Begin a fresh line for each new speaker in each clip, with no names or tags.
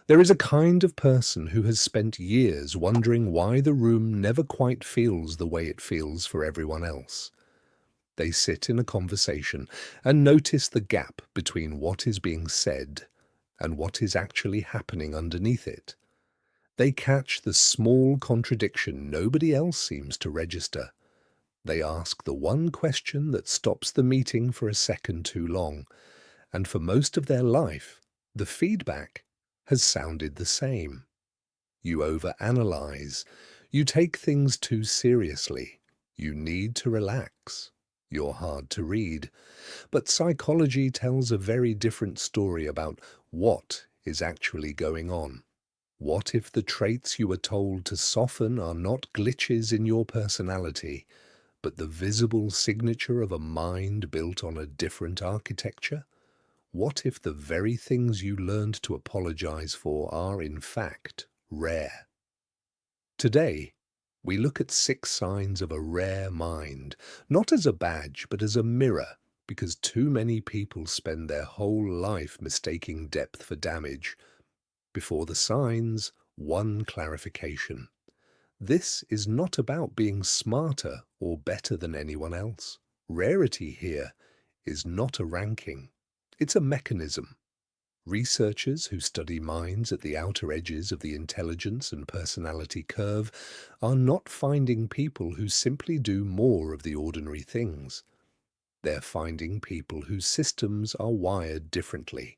There is a kind of person who has spent years wondering why the room never quite feels the way it feels for everyone else. They sit in a conversation and notice the gap between what is being said and what is actually happening underneath it. They catch the small contradiction nobody else seems to register. They ask the one question that stops the meeting for a second too long, and for most of their life, the feedback has sounded the same. You overanalyze. You take things too seriously. You need to relax. You're hard to read. But psychology tells a very different story about what is actually going on. What if the traits you were told to soften are not glitches in your personality, but the visible signature of a mind built on a different architecture? What if the very things you learned to apologize for are, in fact, rare? Today, we look at 6 signs of a rare mind, not as a badge, but as a mirror, because too many people spend their whole life mistaking depth for damage. Before the signs, one clarification. This is not about being smarter or better than anyone else. Rarity here is not a ranking. It's a mechanism. Researchers who study minds at the outer edges of the intelligence and personality curve are not finding people who simply do more of the ordinary things. They're finding people whose systems are wired differently.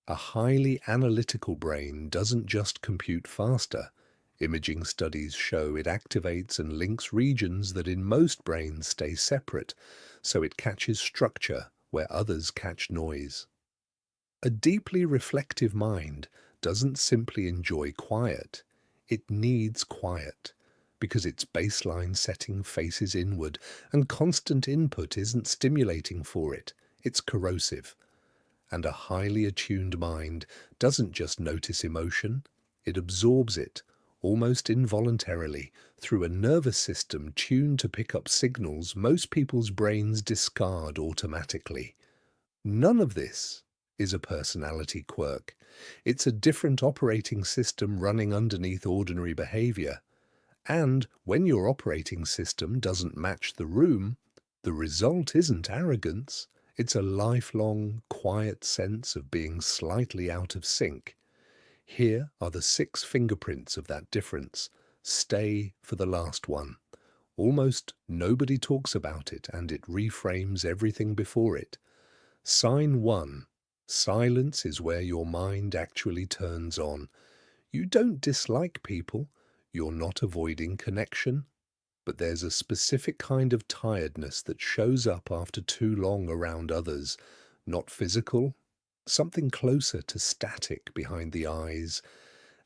A highly analytical brain doesn't just compute faster. Imaging studies show it activates and links regions that in most brains stay separate, so it catches structure where others catch noise. A deeply reflective mind doesn't simply enjoy quiet. It needs quiet because its baseline setting faces inward and constant input isn't stimulating for it. It's corrosive. And a highly attuned mind doesn't just notice emotion, it absorbs it, almost involuntarily, through a nervous system tuned to pick up signals most people's brains discard automatically. None of this is a personality quirk. It's a different operating system running underneath ordinary behavior. And when your operating system doesn't match the room, the result isn't arrogance. It's a lifelong, quiet sense of being slightly out of sync. Here are the 6 fingerprints of that difference. Stay for the last one. Almost nobody talks about it, and it reframes everything before it. Sign 1. Silence is where your mind actually turns on. You don't dislike people. You're not avoiding connection. But there's a specific kind of tiredness that shows up after too long around others, not physical, something closer to static behind the eyes.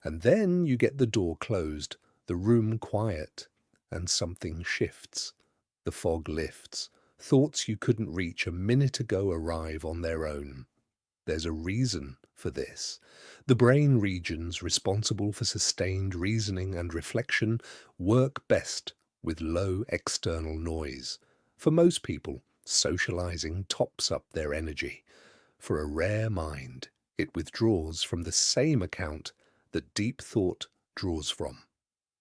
And then you get the door closed, the room quiet, and something shifts. The fog lifts. Thoughts you couldn't reach a minute ago arrive on their own. There's a reason for this. The brain regions responsible for sustained reasoning and reflection work best with low external noise. For most people, socializing tops up their energy. For a rare mind, it withdraws from the same account that deep thought draws from.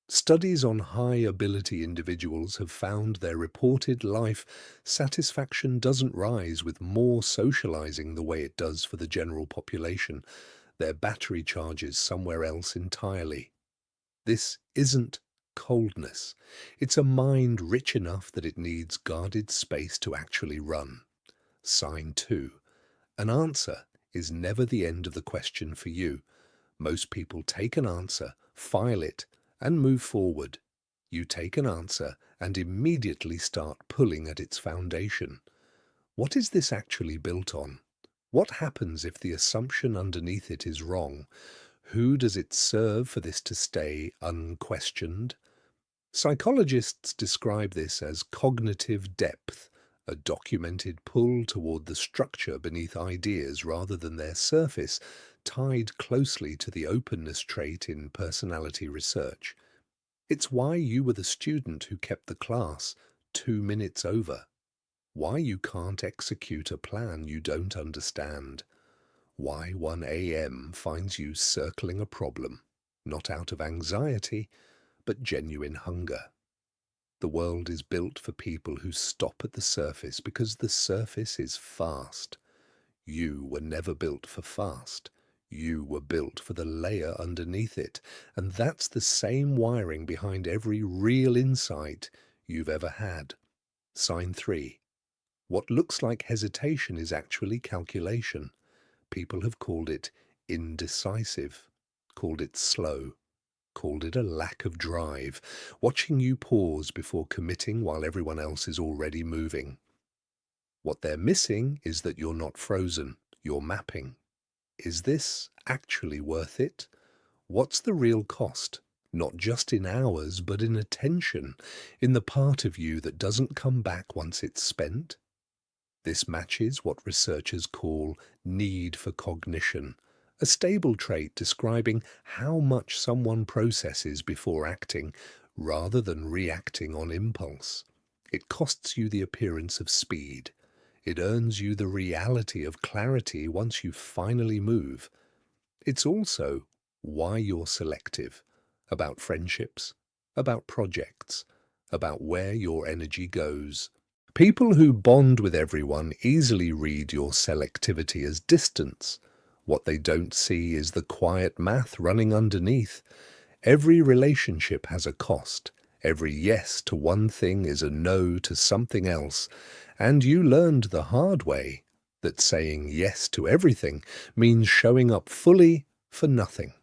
Studies on high-ability individuals have found their reported life satisfaction doesn't rise with more socializing the way it does for the general population. Their battery charges somewhere else entirely. This isn't coldness. It's a mind rich enough that it needs guarded space to actually run. Sign 2. An answer is never the end of the question for you. Most people take an answer, file it, and move forward. You take an answer and immediately start pulling at its foundation. What is this actually built on? What happens if the assumption underneath it is wrong? Who does it serve for this to stay unquestioned? Psychologists describe this as cognitive depth, a documented pull toward the structure beneath ideas rather than their surface, tied closely to the openness trait in personality research. It's why you were the student who kept the class 2 minutes over. Why you can't execute a plan you don't understand. Why 1 a.m. finds you circling a problem, not out of anxiety, but genuine hunger. The world is built for people who stop at the surface because the surface is fast. You were never built for fast. You were built for the layer underneath it, and that's the same wiring behind every real insight you've ever had. Sign 3. What looks like hesitation is actually calculation. People have called it indecisive, called it slow, called it a lack of drive, watching you pause before committing while everyone else is already moving. What they're missing is that you're not frozen, you're mapping. Is this actually worth it? What's the real cost? Not just in hours, but in attention, in the part of you that doesn't come back once it's spent? This matches what researchers call need for cognition, a stable trait describing how much someone processes before acting, rather than reacting on impulse. It costs you the appearance of speed. It earns you the reality of clarity once you finally move. It's also why you're selective, about friendships, about projects, about where your energy goes. People who bond with everyone easily read your selectivity as distance. What they don't see is the quiet math running underneath. Every relationship has a cost. Every yes to one thing is a no to something else. And you learned the hard way that saying yes to everything means showing up fully for nothing.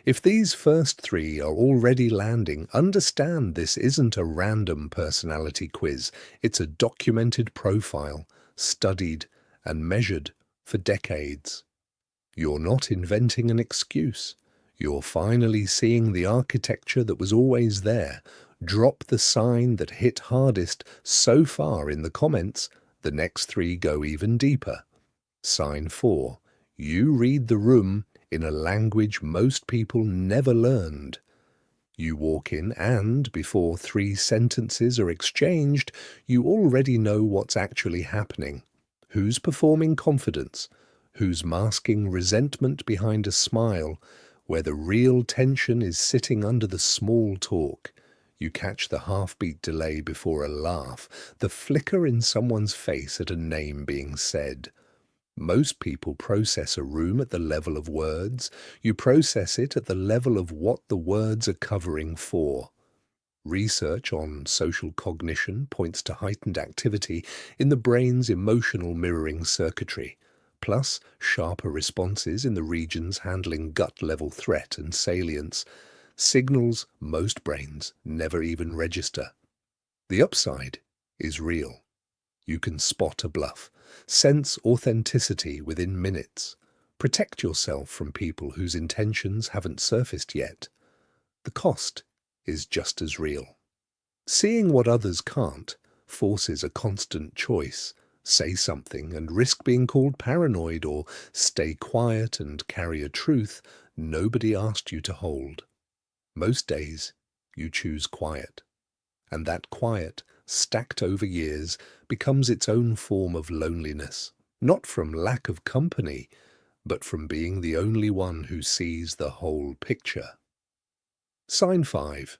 If these first 3 are already landing, understand this isn't a random personality quiz. It's a documented profile, studied and measured for decades. You're not inventing an excuse. You're finally seeing the architecture that was always there. Drop the sign that hit hardest so far in the comments, the next 3 go even deeper. Sign 4. You read the room in a language most people never learned. You walk in and, before 3 sentences are exchanged, you already know what's actually happening. Who's performing confidence? Who's masking resentment behind a smile, where the real tension is sitting under the small talk? You catch the half-beat delay before a laugh, the flicker in someone's face at a name being said. Most people process a room at the level of words. You process it at the level of what the words are covering for. Research on social cognition points to heightened activity in the brain's emotional mirroring circuitry, plus sharper responses in the regions handling gut-level threat and salience, signals most brains never even register. The upside is real. You can spot a bluff, sense authenticity within minutes, protect yourself from people whose intentions haven't surfaced yet. The cost is just as real. Seeing what others can't forces a constant choice. Say something and risk being called paranoid, or stay quiet and carry a truth nobody asked you to hold. Most days you choose quiet, and that quiet, stacked over years, becomes its own form of loneliness, not from lack of company, but from being the only one who sees the whole picture. Sign 5.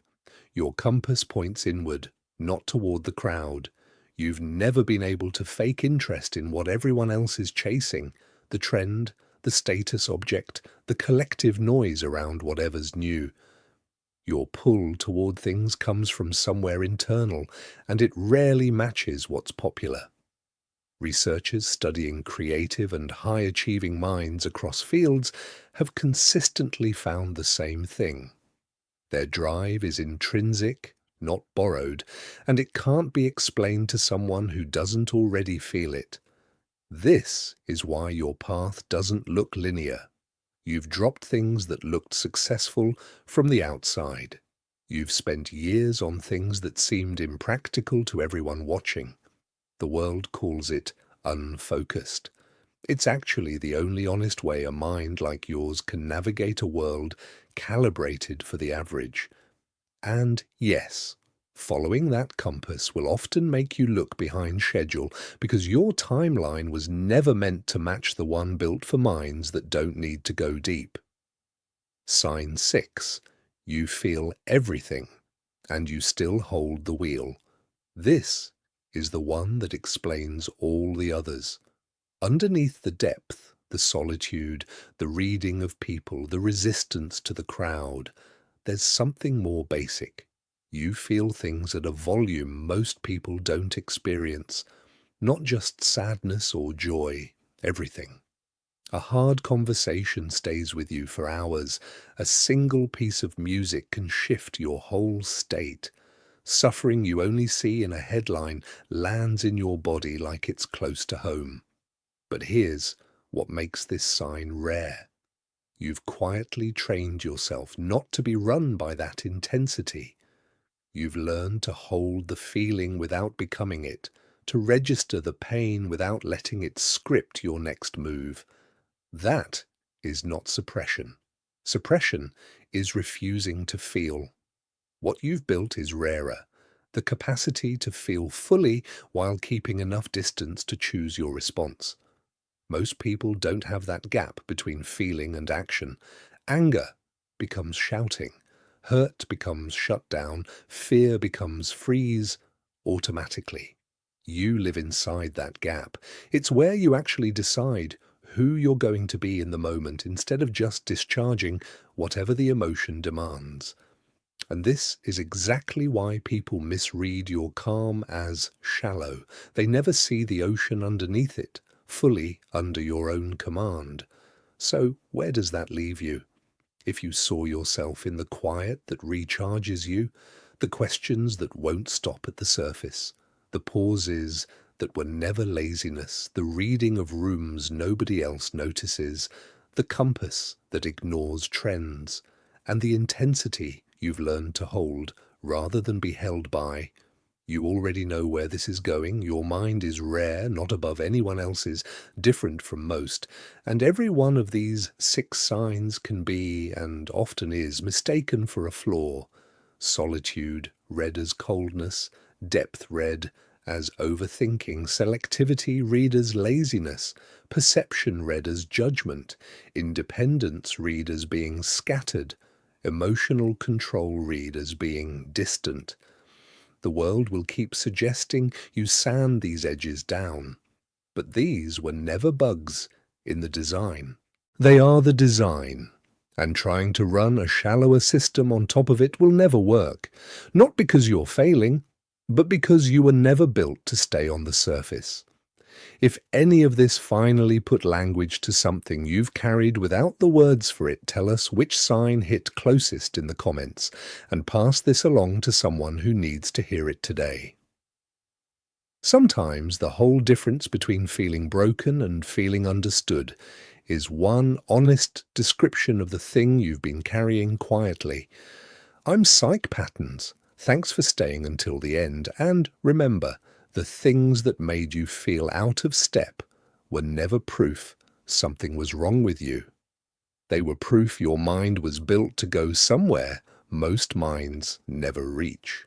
Your compass points inward, not toward the crowd. You've never been able to fake interest in what everyone else is chasing, the trend, the status object, the collective noise around whatever's new. Your pull toward things comes from somewhere internal, and it rarely matches what's popular. Researchers studying creative and high-achieving minds across fields have consistently found the same thing. Their drive is intrinsic, not borrowed, and it can't be explained to someone who doesn't already feel it. This is why your path doesn't look linear. You've dropped things that looked successful from the outside. You've spent years on things that seemed impractical to everyone watching. The world calls it unfocused. It's actually the only honest way a mind like yours can navigate a world calibrated for the average. And yes, Following that compass will often make you look behind schedule because your timeline was never meant to match the one built for minds that don't need to go deep. Sign 6. You feel everything, and you still hold the wheel. This is the one that explains all the others. Underneath the depth, the solitude, the reading of people, the resistance to the crowd, there's something more basic. You feel things at a volume most people don't experience. Not just sadness or joy, everything. A hard conversation stays with you for hours. A single piece of music can shift your whole state. Suffering you only see in a headline lands in your body like it's close to home. But here's what makes this sign rare. You've quietly trained yourself not to be run by that intensity. You've learned to hold the feeling without becoming it, to register the pain without letting it script your next move. That is not suppression. Suppression is refusing to feel. What you've built is rarer, the capacity to feel fully while keeping enough distance to choose your response. Most people don't have that gap between feeling and action. Anger becomes shouting. Hurt becomes shut down. Fear becomes freeze automatically. You live inside that gap. It's where you actually decide who you're going to be in the moment instead of just discharging whatever the emotion demands. And this is exactly why people misread your calm as shallow. They never see the ocean underneath it, fully under your own command. So where does that leave you? If you saw yourself in the quiet that recharges you, the questions that won't stop at the surface, the pauses that were never laziness, the reading of rooms nobody else notices, the compass that ignores trends, and the intensity you've learned to hold rather than be held by. You already know where this is going. Your mind is rare, not above anyone else's, different from most, and every one of these 6 signs can be, and often is, mistaken for a flaw. Solitude, read as coldness; depth, read as overthinking; selectivity, read as laziness; perception, read as judgment; independence, read as being scattered; emotional control, read as being distant. The world will keep suggesting you sand these edges down, but these were never bugs in the design. They are the design, and trying to run a shallower system on top of it will never work, not because you're failing, but because you were never built to stay on the surface. If any of this finally put language to something you've carried without the words for it, tell us which sign hit closest in the comments, and pass this along to someone who needs to hear it today. Sometimes the whole difference between feeling broken and feeling understood is one honest description of the thing you've been carrying quietly. I'm Psych Patterns. Thanks for staying until the end, and remember, the things that made you feel out of step were never proof something was wrong with you. They were proof your mind was built to go somewhere most minds never reach.